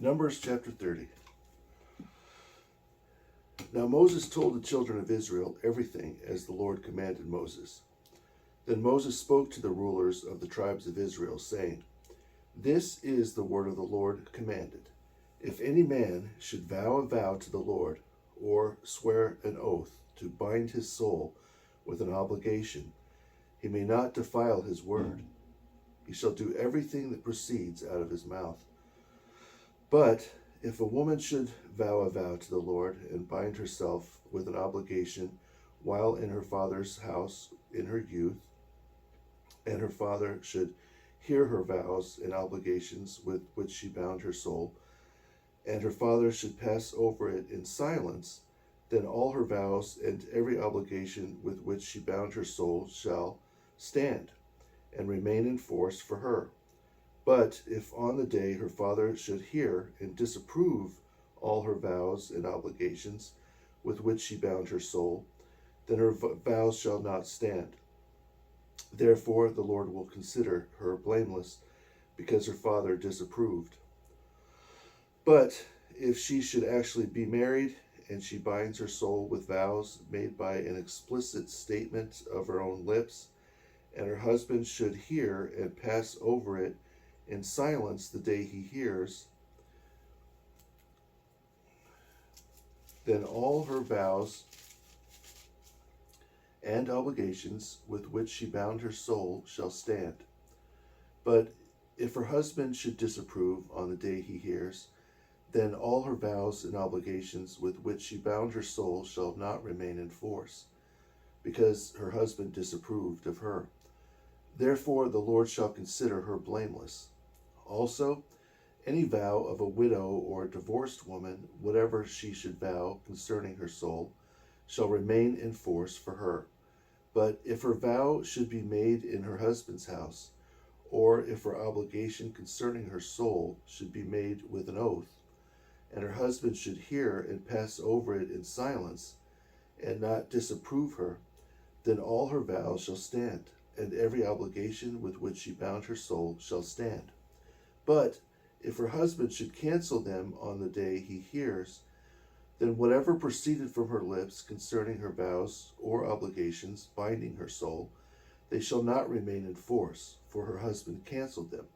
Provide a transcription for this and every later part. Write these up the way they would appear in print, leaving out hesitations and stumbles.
Numbers chapter 30. Now Moses told the children of Israel everything as the Lord commanded Moses. Then Moses spoke to the rulers of the tribes of Israel, saying, This is the word of the Lord commanded. If any man should vow a vow to the Lord, or swear an oath to bind his soul with an obligation, he may not defile his word. He shall do everything that proceeds out of his mouth. But if a woman should vow a vow to the Lord and bind herself with an obligation while in her father's house in her youth, and her father should hear her vows and obligations with which she bound her soul, and her father should pass over it in silence, then all her vows and every obligation with which she bound her soul shall stand and remain in force for her. But if on the day her father should hear and disapprove all her vows and obligations with which she bound her soul, then her vows shall not stand. Therefore the Lord will consider her blameless, because her father disapproved. But if she should actually be married, and she binds her soul with vows made by an explicit statement of her own lips, and her husband should hear and pass over it in silence the day he hears, then all her vows and obligations with which she bound her soul shall stand. But if her husband should disapprove on the day he hears, then all her vows and obligations with which she bound her soul shall not remain in force, because her husband disapproved of her. Therefore the Lord shall consider her blameless. Also, any vow of a widow or a divorced woman, whatever she should vow concerning her soul, shall remain in force for her. But if her vow should be made in her husband's house, or if her obligation concerning her soul should be made with an oath, and her husband should hear and pass over it in silence, and not disapprove her, then all her vows shall stand, and every obligation with which she bound her soul shall stand. But if her husband should cancel them on the day he hears, then whatever proceeded from her lips concerning her vows or obligations binding her soul, they shall not remain in force, for her husband canceled them.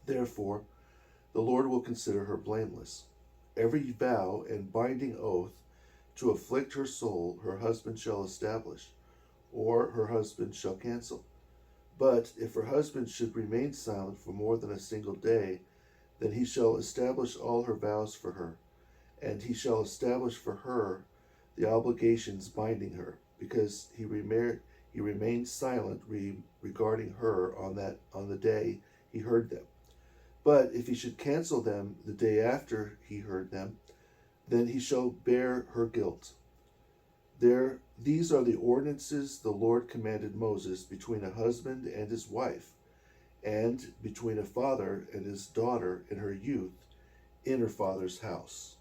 Therefore the Lord will consider her blameless. Every vow and binding oath to afflict her soul her husband shall establish, or her husband shall cancel. But if her husband should remain silent for more than a single day, then he shall establish all her vows for her, and he shall establish for her the obligations binding her, because he remained silent regarding her on the day he heard them. But if he should cancel them the day after he heard them, then he shall bear her guilt. These are the ordinances the Lord commanded Moses between a husband and his wife, and between a father and his daughter in her youth in her father's house.